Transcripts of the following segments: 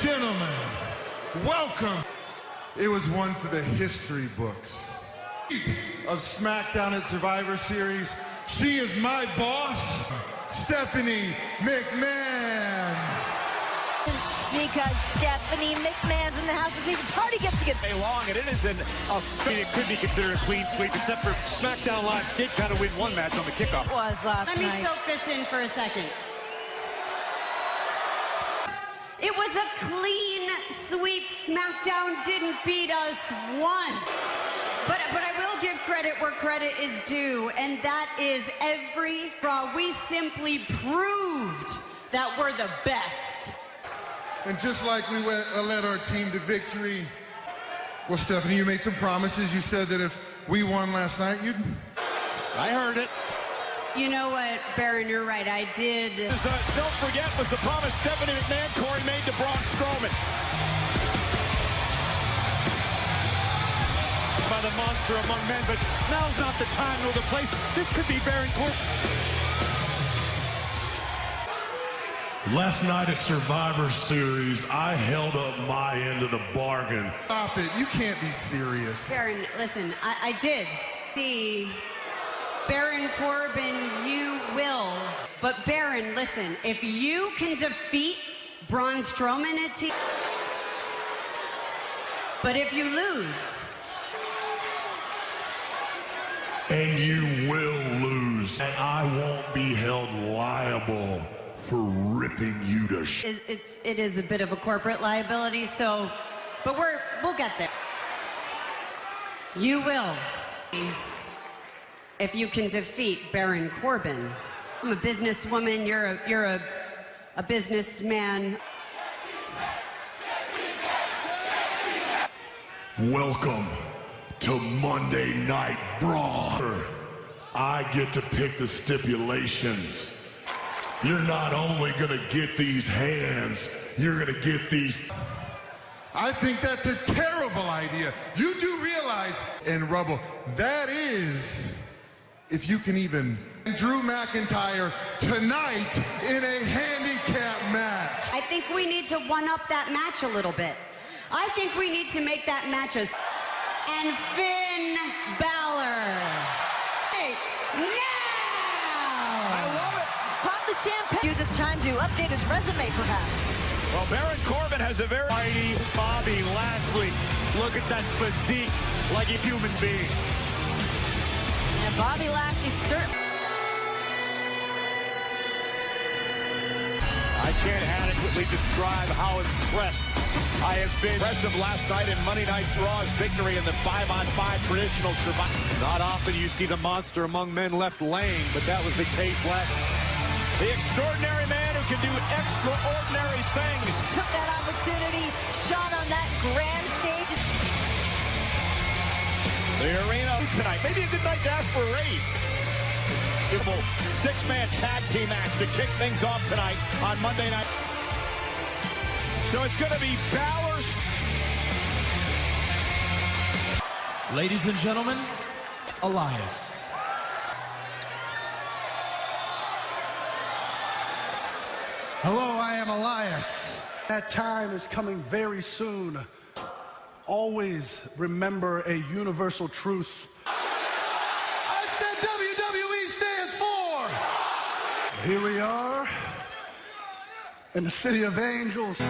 gentlemen, welcome. It was one for the history books of SmackDown at Survivor Series. She is my boss, Stephanie McMahon. Because Stephanie McMahon's in the house this week. The party gets to get long, and it is it could be considered a clean sweep, except for SmackDown Live did kind of win one match on the kickoff. It was last night. Let me soak this in for a second. It was a clean sweep. SmackDown didn't beat us once. But I will give credit where credit is due, and that is every Raw. We simply proved that we're the best. And just like we led our team to victory, well, Stephanie, you made some promises. You said that if we won last night, you'd... I heard it. You know what, Baron, you're right, I did. Don't forget, was the promise Stephanie McMahon, Corey made to Braun Strowman. By the monster among men, but now's not the time nor the place. This could be Baron Corbin. Last night at Survivor Series, I held up my end of the bargain. Stop it. You can't be serious. Baron, listen, I did. Baron Corbin, you will. But Baron, listen, if you can defeat Braun Strowman at TV, but if you lose, and you will lose, and I won't be held liable for ripping you to it is a bit of a corporate liability, so, but we'll get there. You will, if you can defeat Baron Corbin. I'm a businesswoman, you're a businessman. Welcome to Monday Night Brawl. I get to pick the stipulations. You're not only gonna get these hands, you're gonna get these. I think that's a terrible idea. You do realize, and Rubble, that is, if you can even, Drew McIntyre tonight in a handicap match. I think we need to one-up that match a little bit. I think we need to make that match and Finn Balor. Hey, now! I love it. Pop the champagne. Use his time to update his resume, perhaps. Well, Baron Corbin has a very mighty Bobby Lashley. Look at that physique, like a human being. And Bobby Lashley certainly. I can't adequately describe how impressed I have been. Impressive last night in Monday Night Raw's victory in the 5-on-5 traditional survival. Not often you see the monster among men left laying, but that was the case last. The extraordinary man who can do extraordinary things. Took that opportunity, shone on that grand stage. The arena tonight. Maybe a good night to ask for a raise. Beautiful six-man tag team act to kick things off tonight on Monday night. So it's going to be Balor. Ladies and gentlemen, Elias. Hello, I am Elias. That time is coming very soon. Always remember a universal truth. I said WWE stands for. Here we are in the City of Angels.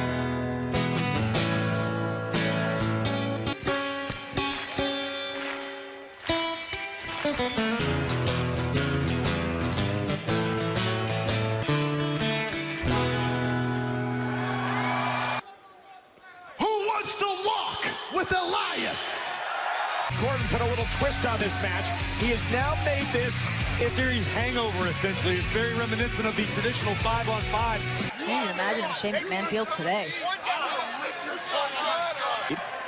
With Elias. Corbin put a little twist on this match. He has now made this a series hangover, essentially. It's very reminiscent of the traditional 5-on-5. Can't even imagine how Shane McMahon feels today.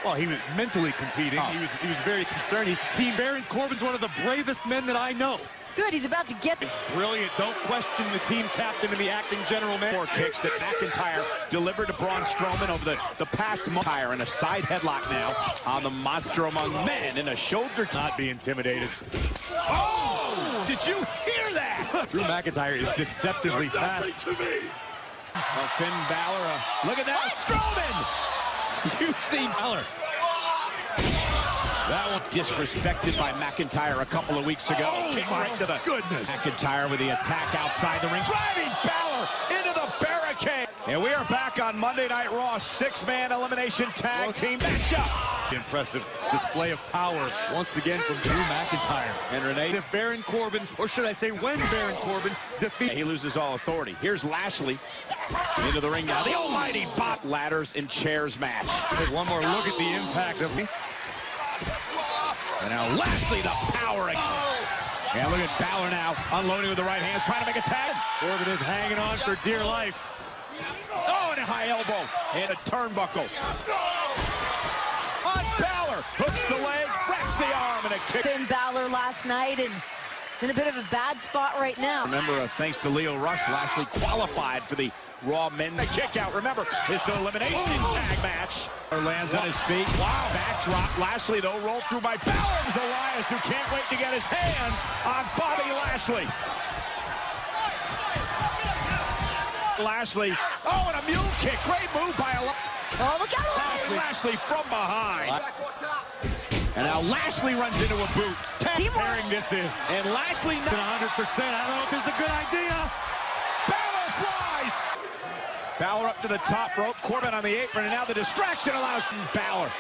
Well, he was mentally competing. He was very concerned. Team Baron Corbin's one of the bravest men that I know. Good, he's about to get... It's brilliant. Don't question the team captain and the acting general manager. Four kicks that McIntyre delivered to Braun Strowman over the past McIntyre, and a side headlock now on the monster among men, and a shoulder not be intimidated. Oh! Did you hear that? Drew McIntyre is deceptively fast. Finn Balor, look at that, Strowman! You've seen Balor. That one disrespected by McIntyre a couple of weeks ago. Kick right to the goodness. McIntyre with the attack outside the ring, driving Balor into the barricade. And we are back on Monday Night Raw, 6-man elimination tag team matchup. Impressive display of power once again from Drew McIntyre. And Renee, If Baron Corbin, or should I say when Baron Corbin defeats... he loses all authority. Here's Lashli into the ring now. The almighty bot ladders and chairs match. Take one more look at the impact of me. And now Lashli, the powering. And look at Balor now, unloading with the right hand, trying to make a tag. Corbin is hanging on for dear life. Oh, and a high elbow. And a turnbuckle. On Balor, hooks the leg, wraps the arm, and a kick. Finn Balor last night, and it's in a bit of a bad spot right now. Remember, thanks to Leo Rush, Lashli qualified for the Raw Men. The kick out, remember, his elimination tag match. Lands on his feet. Wow. Backdrop. Lashli, though, rolled through by Balor's Elias, who can't wait to get his hands on Bobby Lashley. Lashley. Oh, and a mule kick. Great move by Elias. Oh, look out! Lashley from behind. And now Lashley runs into a boot. Pairing this is. And Lashley 100%. I don't know if this is a good idea. Balor flies. Balor up to the top rope. Corbin on the apron, and now the distraction allows Balor.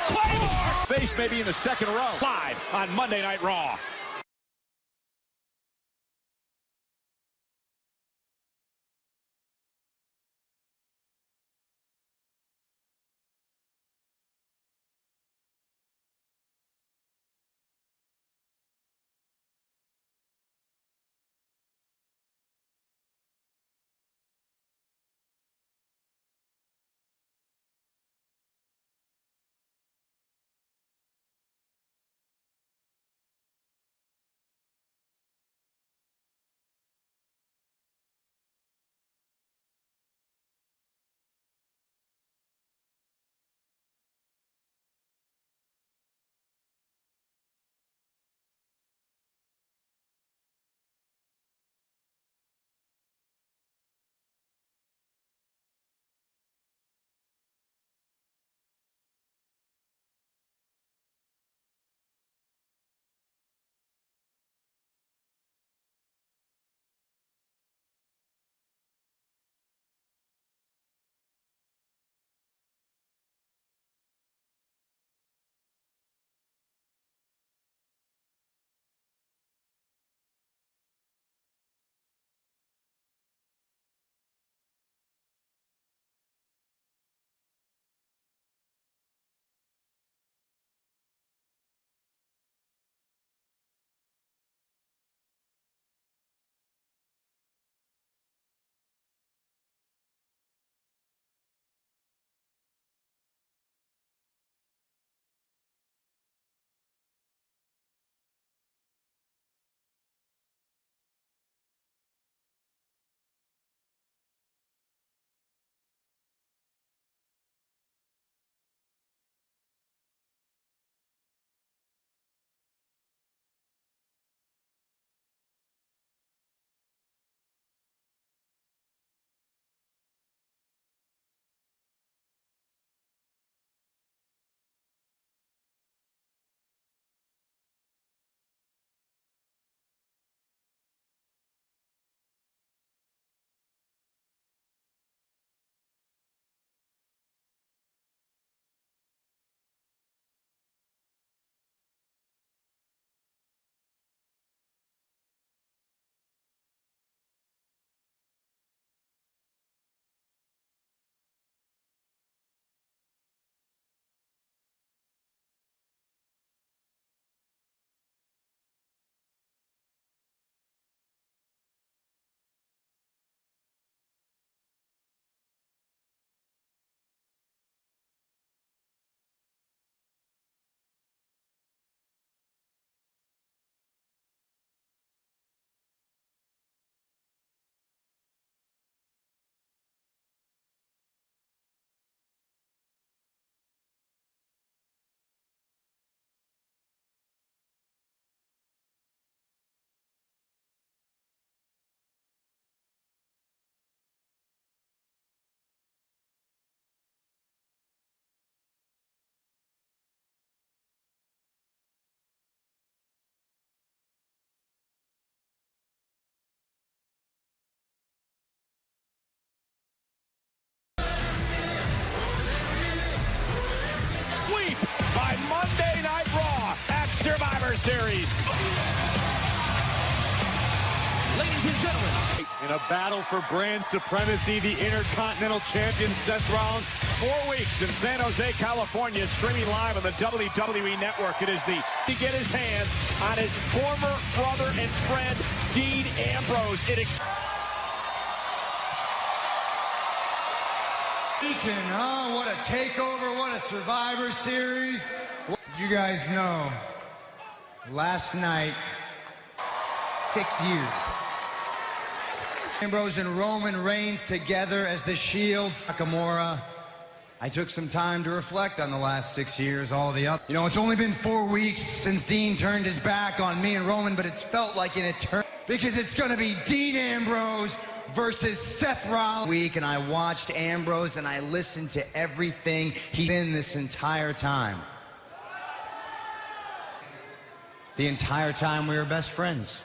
Claymore! Face maybe in the second row. Live on Monday Night Raw. Series. Ladies and gentlemen, In a battle for brand supremacy, the Intercontinental Champion Seth Rollins, 4 weeks in San Jose, California, streaming live on the WWE Network. It is to get his hands on his former brother and friend, Dean Ambrose. What a takeover, what a Survivor Series. What did you guys know? Last night, 6 years. Ambrose and Roman Reigns together as the Shield. Nakamura. I took some time to reflect on the last 6 years, all the up. You know, it's only been 4 weeks since Dean turned his back on me and Roman, but it's felt like an eternity because it's gonna be Dean Ambrose versus Seth Rollins week, and I watched Ambrose and I listened to everything he's been this entire time. The entire time we were best friends.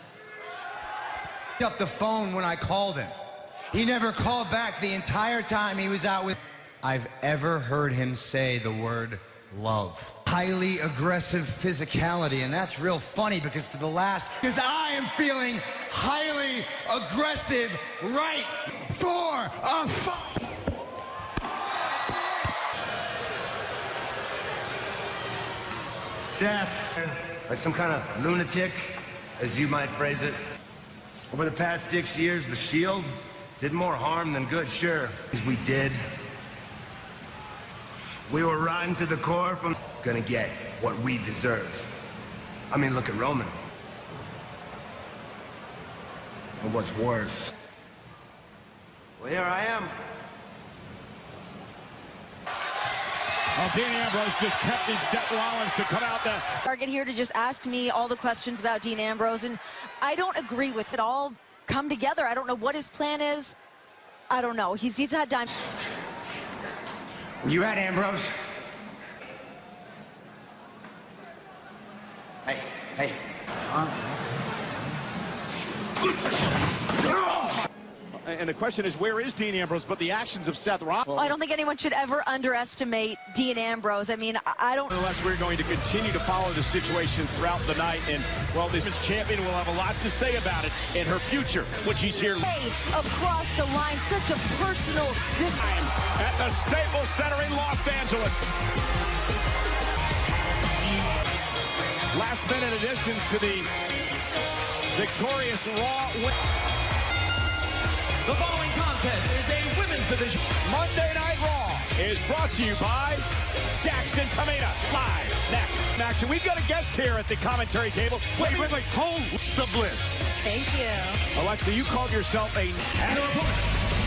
Up the phone when I called him. He never called back the entire time he was out with. I've ever heard him say the word love. Highly aggressive physicality, and that's real funny because because I am feeling highly aggressive right for a Seth, like some kind of lunatic, as you might phrase it. Over the past 6 years, the Shield did more harm than good, sure. As we did. We were rotten to the core from gonna get what we deserve. I mean, look at Roman. And what's worse? Well, here I am. Well, Dean Ambrose just tempted Seth Rollins to come out there. Target here to just ask me all the questions about Dean Ambrose, and I don't agree with it all come together. I don't know what his plan is. I don't know. He's had time. You had Ambrose? Hey. And the question is, where is Dean Ambrose? But the actions of Seth Rollins. Well, I don't think anyone should ever underestimate Dean Ambrose. I mean, I don't. Nonetheless, we're going to continue to follow the situation throughout the night. And, well, this champion will have a lot to say about it in her future when she's here. Across the line, such a personal time at the Staples Center in Los Angeles. Last-minute additions to the victorious Raw win. the following contest is a women's division. Monday Night Raw is brought to you by Jackson Tamina. Live next in action. We've got a guest here at the commentary table. Wait, hold Bliss. Thank you. Alexa, you called yourself a... And her opponent,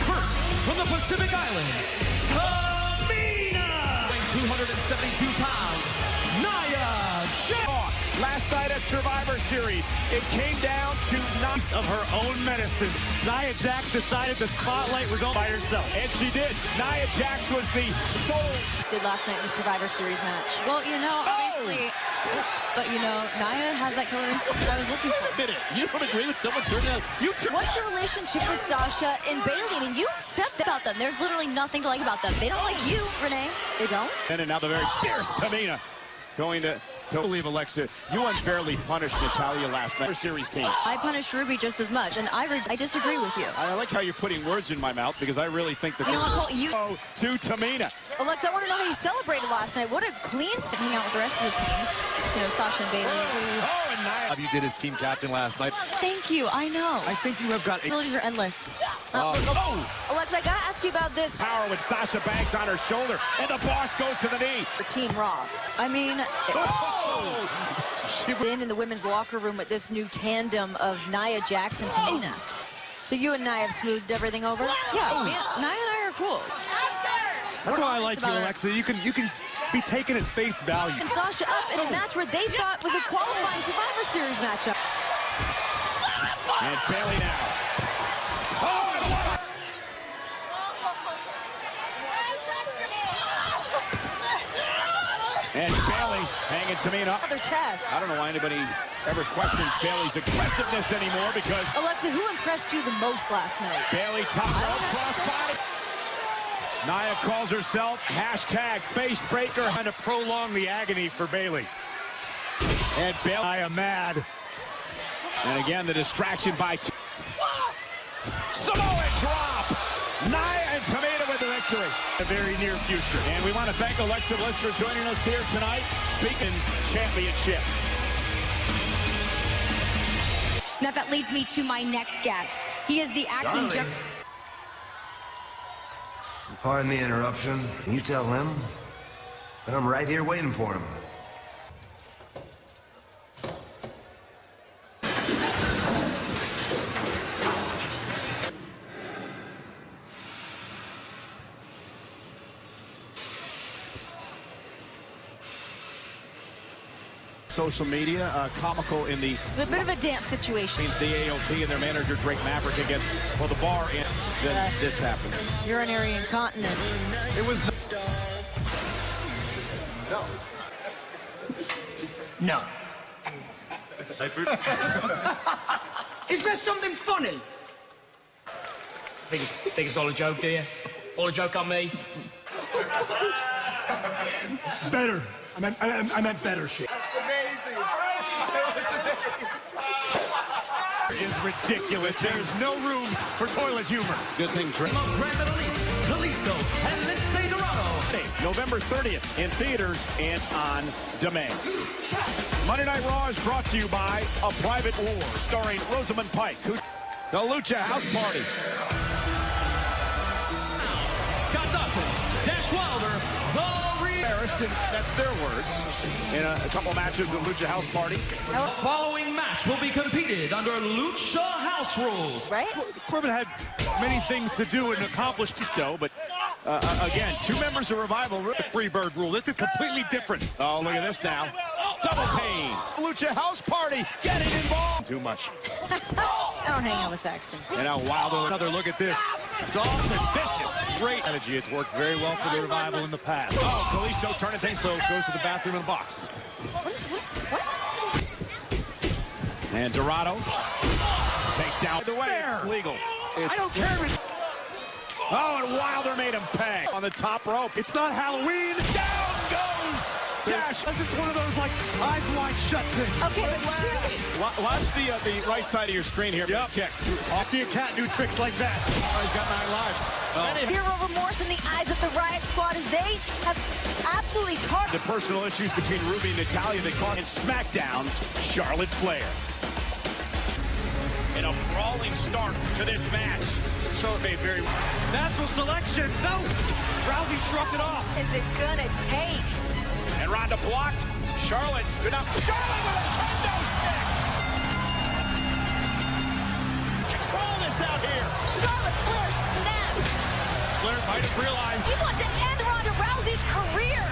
first from the Pacific Islands, Tamina! Weighing 272 pounds, Nia Jax. Last night at Survivor Series, it came down to night of her own medicine. Nia Jax decided the spotlight was on by herself, and she did. Nia Jax was the soul. Did last night in the Survivor Series match. Well, you know, obviously, but you know, Nia has that killer instinct that I was looking for. Wait a minute, you don't agree with someone turning out? What's your relationship with Sasha and Bayley? I mean, you said that about them. There's literally nothing to like about them. They don't like you, Renee. They don't. And now the very fierce Tamina going to believe, Alexa, you unfairly punished Natalya last night. Series team. I punished Ruby just as much, and I disagree with you. I like how you're putting words in my mouth because I really think that to Tamina. Alexa, I want to know how you celebrated last night. What a clean hang out with the rest of the team. You know, Sasha and Bayley. And Nia. You did as team captain last night. Thank you. I know. I think you have got abilities are endless. Alexa, I gotta ask you about this. Power with Sasha Banks on her shoulder, and the boss goes to the knee. For Team Raw. I mean, she been in the women's locker room with this new tandem of Nia Jax and Tamina. So you and Nia have smoothed everything over? Yeah, Nia and I are cool. That's why I like you, Alexa. You can be taken at face value. And Sasha up in a match where they thought was a qualifying Survivor Series matchup. And Bayley now. And Bayley hanging Tamina up. Another test. I don't know why anybody ever questions Bayley's aggressiveness anymore because... Alexa, who impressed you the most last night? Bayley top rope crossbody. Nia calls herself #FaceBreaker, trying to prolong the agony for Bayley. And Bill, I am mad. And again, the distraction by Samoa drop. Nia and Tamina with the victory. A very near future. And we want to thank Alexa Bliss for joining us here tonight. Speaking's championship. Now that leads me to my next guest. He is the acting Pardon the interruption. Can you tell him that I'm right here waiting for him? Social media, comical in the... A bit of a damp situation. The AOP and their manager, Drake Maverick, against, well, the bar, and then this happened. Urinary incontinence. It was... No. Is there something funny? Think it's all a joke, do you? All a joke on me? Better. I meant better shit. Is ridiculous. There's no room for toilet humor. Good thing, Trent. November 30th in theaters and on demand. Monday Night Raw is brought to you by A Private War, starring Rosamund Pike. The Lucha House Party. Scott Dawson, Dash Wilder, Embarrassed, and that's their words, in a couple matches with Lucha House Party. The following match will be competed under Lucha House rules. Right? Corbin had many things to do and accomplish, But again, two members of Revival. the Freebird rule. This is completely different. Oh, look at this now. Double team. Lucha House Party getting involved. Too much. I don't hang out with Saxton. And now Wilder. Another look at this. Dawson, vicious. Great strategy. It's worked very well for the Revival in the past. Oh, Kalisto turning things, so Goes to the bathroom in the box. What? and Dorado takes down. By the way, it's legal. I don't care if it's... Oh, and Wilder made him pay on the top rope. It's not Halloween. Down goes Dash. It's one of those, like, eyes wide shut things. Okay, but Watch the right side of your screen here. Yep. Kick. I see a cat do tricks like that. Oh, he's got 9 lives. fear of remorse in the eyes of the Riot Squad as they have absolutely targeted The personal issues between Ruby and Natalya that caused SmackDown's Charlotte Flair. And a brawling start to this match. Charlotte made very Natural selection. No. Rousey shrugged it off. Is it gonna take? And Ronda blocked. Charlotte, good enough. Charlotte with a kendo stick. Control this out here. Charlotte Flair snapped. Flair might have realized. He wants to end Ronda Rousey's career.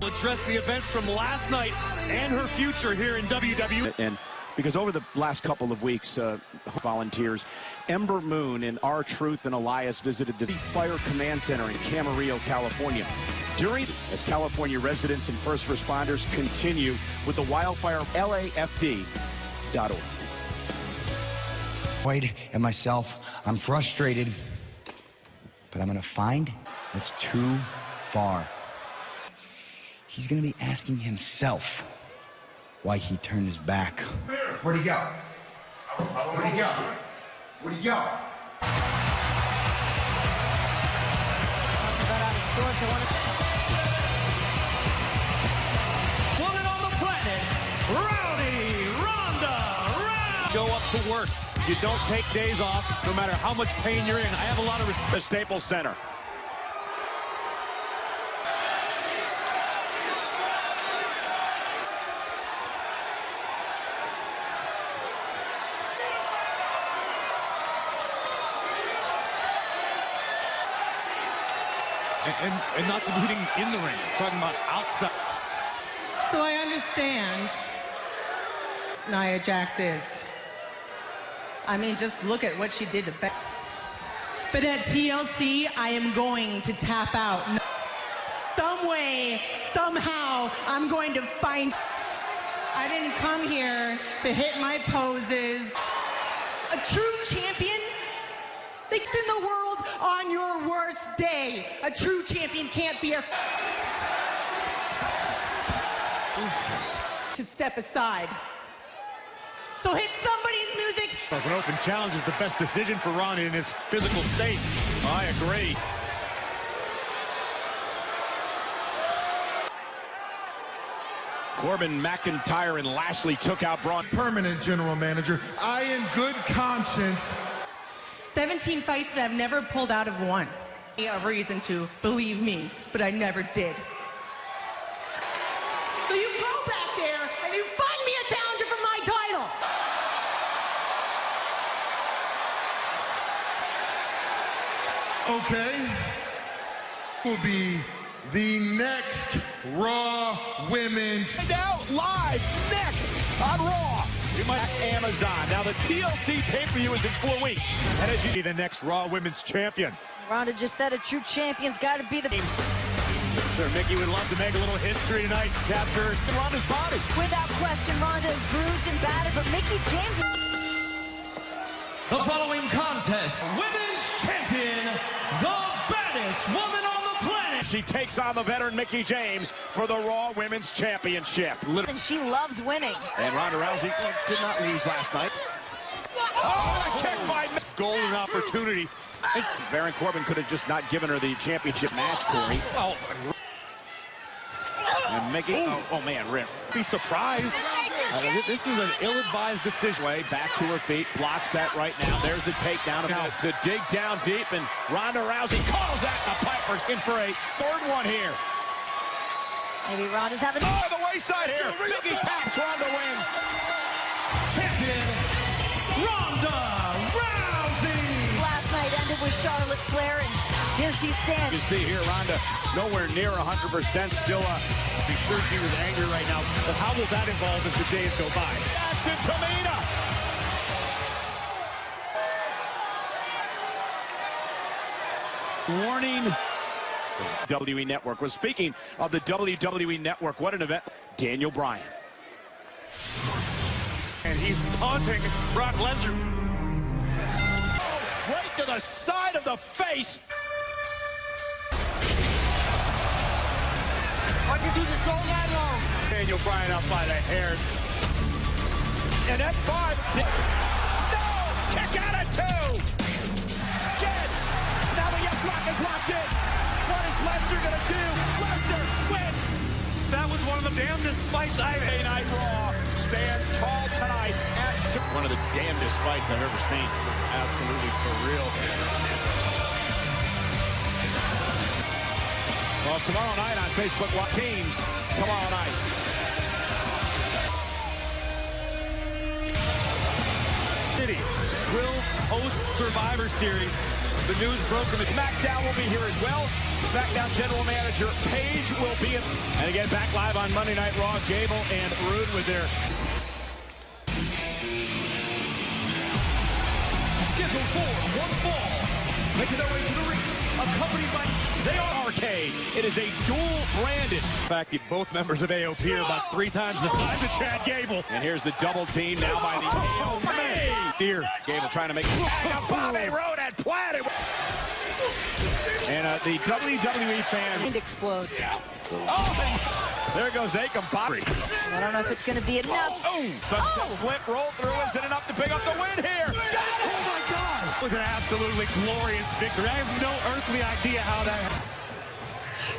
Address the events from last night and her future here in WWE. And because over the last couple of weeks, volunteers, Ember Moon and R-Truth and Elias visited the Fire Command Center in Camarillo, California. As California residents and first responders continue with the wildfire, LAFD.org. Wade and myself, I'm frustrated, but I'm gonna find it's too far. He's gonna be asking himself why he turned his back. Where'd he go? Where'd he go? Where'd he go? Woman on the planet, Rowdy Ronda Rousey. Show up to work. You don't take days off, no matter how much pain you're in. I have a lot of respect. The Staples Center. And not the beating in the ring. Talking about outside. So I understand Nia Jax is. I mean, just look at what she did to Becky. But at TLC, I am going to tap out. Some way, somehow, I'm going to find... I didn't come here to hit my poses. A true champion, they in the world on your worst day. A true champion can't be a... to step aside. So hit somebody's music. An open challenge is the best decision for Ronnie in his physical state. I agree. Corbin, McIntyre, and Lashley took out Braun. Permanent general manager. I, in good conscience. 17 fights that I've never pulled out of one. A reason to believe me, but I never did. So you go back there and you find me a challenger for my title. Okay. Will be the next Raw Women's. Find out live next on Raw. We might Amazon. Now the TLC pay-per-view is in 4 weeks. And as you be the next Raw Women's Champion. Ronda just said a true champion's got to be the... Sure, Mickey would love to make a little history tonight. Capture Ronda's body. Without question, Ronda is bruised and battered, but Mickie James... The following contest, Women's Champion, the baddest woman on the planet. She takes on the veteran Mickie James for the Raw Women's Championship. And she loves winning. And Ronda Rousey did not lose last night. Oh, a kick by Mickey. Golden opportunity. Baron Corbin could have just not given her the championship match, Corey. Oh. And Mickey, oh man, Rip. Be surprised. This was an ill-advised decision. Way back to her feet, blocks that right now. There's the takedown to dig down deep, and Ronda Rousey calls that. The Piper's in for a third one here. Maybe Ronda's having... Oh, the wayside here. Mickey taps, Ronda wins. Champion, Ronda Rousey. Last night ended with Charlotte Flair, and here she stands. You see here, Ronda nowhere near 100%. Still Be sure she was angry right now, but how will that evolve as the days go by? Jackson Tamina. Warning. WWE Network. We're speaking of the WWE Network. What an event. Daniel Bryan. And he's taunting Brock Lesnar. Oh, right to the side of the face. I can do this all night long. Daniel Bryan out by the hair. And at 5. No! Kick out at 2. Again. Now the yes lock is locked in. What is Lesnar going to do? Lesnar wins. That was one of the damnedest fights I've Monday Night Raw. Stand tall tonight. One of the damnedest fights I've ever seen. It was absolutely surreal. Well, tomorrow night on Facebook Live Teams, tomorrow night. City will host Survivor Series. The news broke from SmackDown will be here as well. SmackDown General Manager Paige will be in. And again, back live on Monday Night Raw, Gable and Rude with their... Scheduled for one fall. Making their way to the ring. Accompanied by... They are Arcade. It is a dual-branded. In fact, that both members of AOP are about 3 times the size of Chad Gable. And here's the double team now by the AOP. Here, Gable trying to make a tag on Bobby Roode at Platt. And the WWE fans... And explodes. Yeah. Oh, there goes Akam Bobby. I don't know if it's going to be enough. Sunset flip, roll through. Is it enough to pick up the win here? Got it! Oh, my God! It was an absolutely glorious victory. I have no earthly idea how that happened.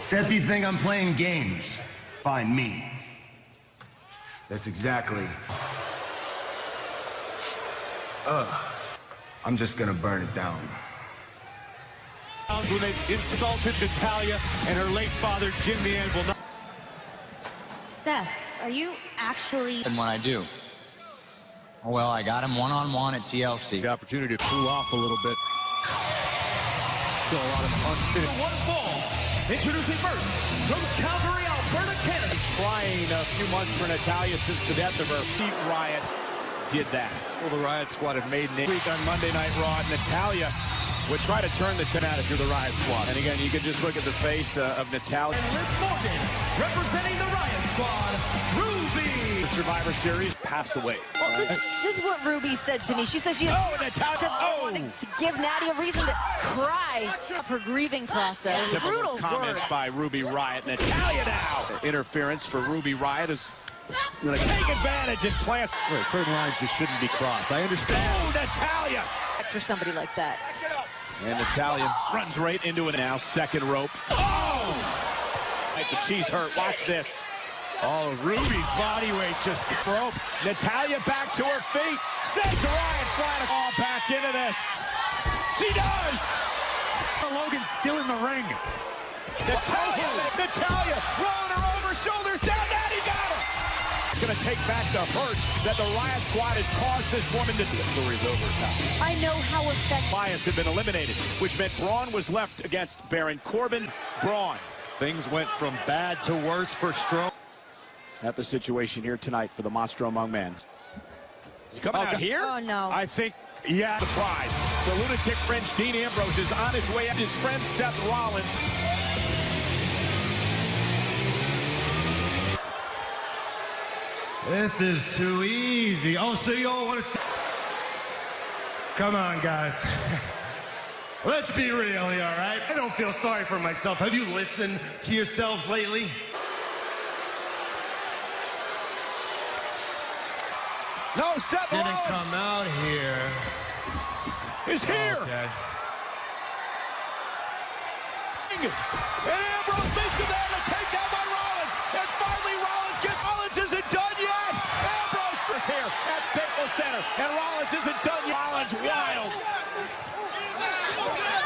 Seth, you think I'm playing games? Find me. That's exactly... I'm just gonna burn it down. When they insulted Natalya and her late father, Jim the Anvil. Seth, are you actually... And when I do. Well, I got him one-on-one at TLC. The opportunity to cool off a little bit. Still a lot of unfinished. One fall. Introducing first, from Calgary, Alberta, Canada. Trying a few months for Natalya since the death of her. Pete Riot did that. Well, the Riot Squad had made an week on Monday Night Raw. Natalya would try to turn the 10 out if you're the Riot Squad. And again, you can just look at the face of Natalya. And Liv Morgan, representing the Riot Squad, Ruby. Survivor Series, passed away. Well, this is what Ruby said to me. She says she wanted to give Natty a reason to cry up her grieving process. Brutal comments by Ruby Riott. Natalya now. Interference for Ruby Riott is going to take advantage and plants. Certain lines just shouldn't be crossed. I understand. Oh, Natalya. For somebody like that. And Natalya runs right into it now. Second rope. Oh! But she's hurt. Watch this. Oh, Ruby's body weight just broke. Natalya back to her feet. Sends Riott flat all back into this. She does. Logan's still in the ring. Natalya rolling her over, shoulders down. Natty got her. Going to take back the hurt that the Riott Squad has caused this woman to. The story's over now. I know how effective. Elias had been eliminated, which meant Braun was left against Baron Corbin. Braun. Things went from bad to worse for Strowman. At the situation here tonight for the Monster Among Men. Is he coming out here? Oh, no. I think, yeah. Surprise. The lunatic French Dean Ambrose is on his way at his friend Seth Rollins. This is too easy. Oh, so you all want to... Come on, guys. Let's be real here, all right? I don't feel sorry for myself. Have you listened to yourselves lately? No, Seth Didn't Rollins come out here. is here. Okay. And Ambrose makes it there to take down by Rollins. And finally Rollins isn't done yet. Ambrose is here at Staples Center. And Rollins isn't done yet. Rollins wild.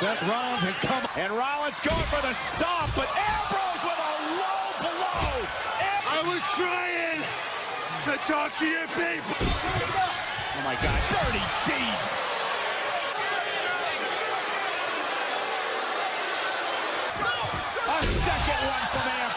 Seth Rollins has come. And Rollins going for the stomp, but Ambrose with a low blow. I was trying to talk to your people. Oh my God, dirty deeds. A second one from Ambrose.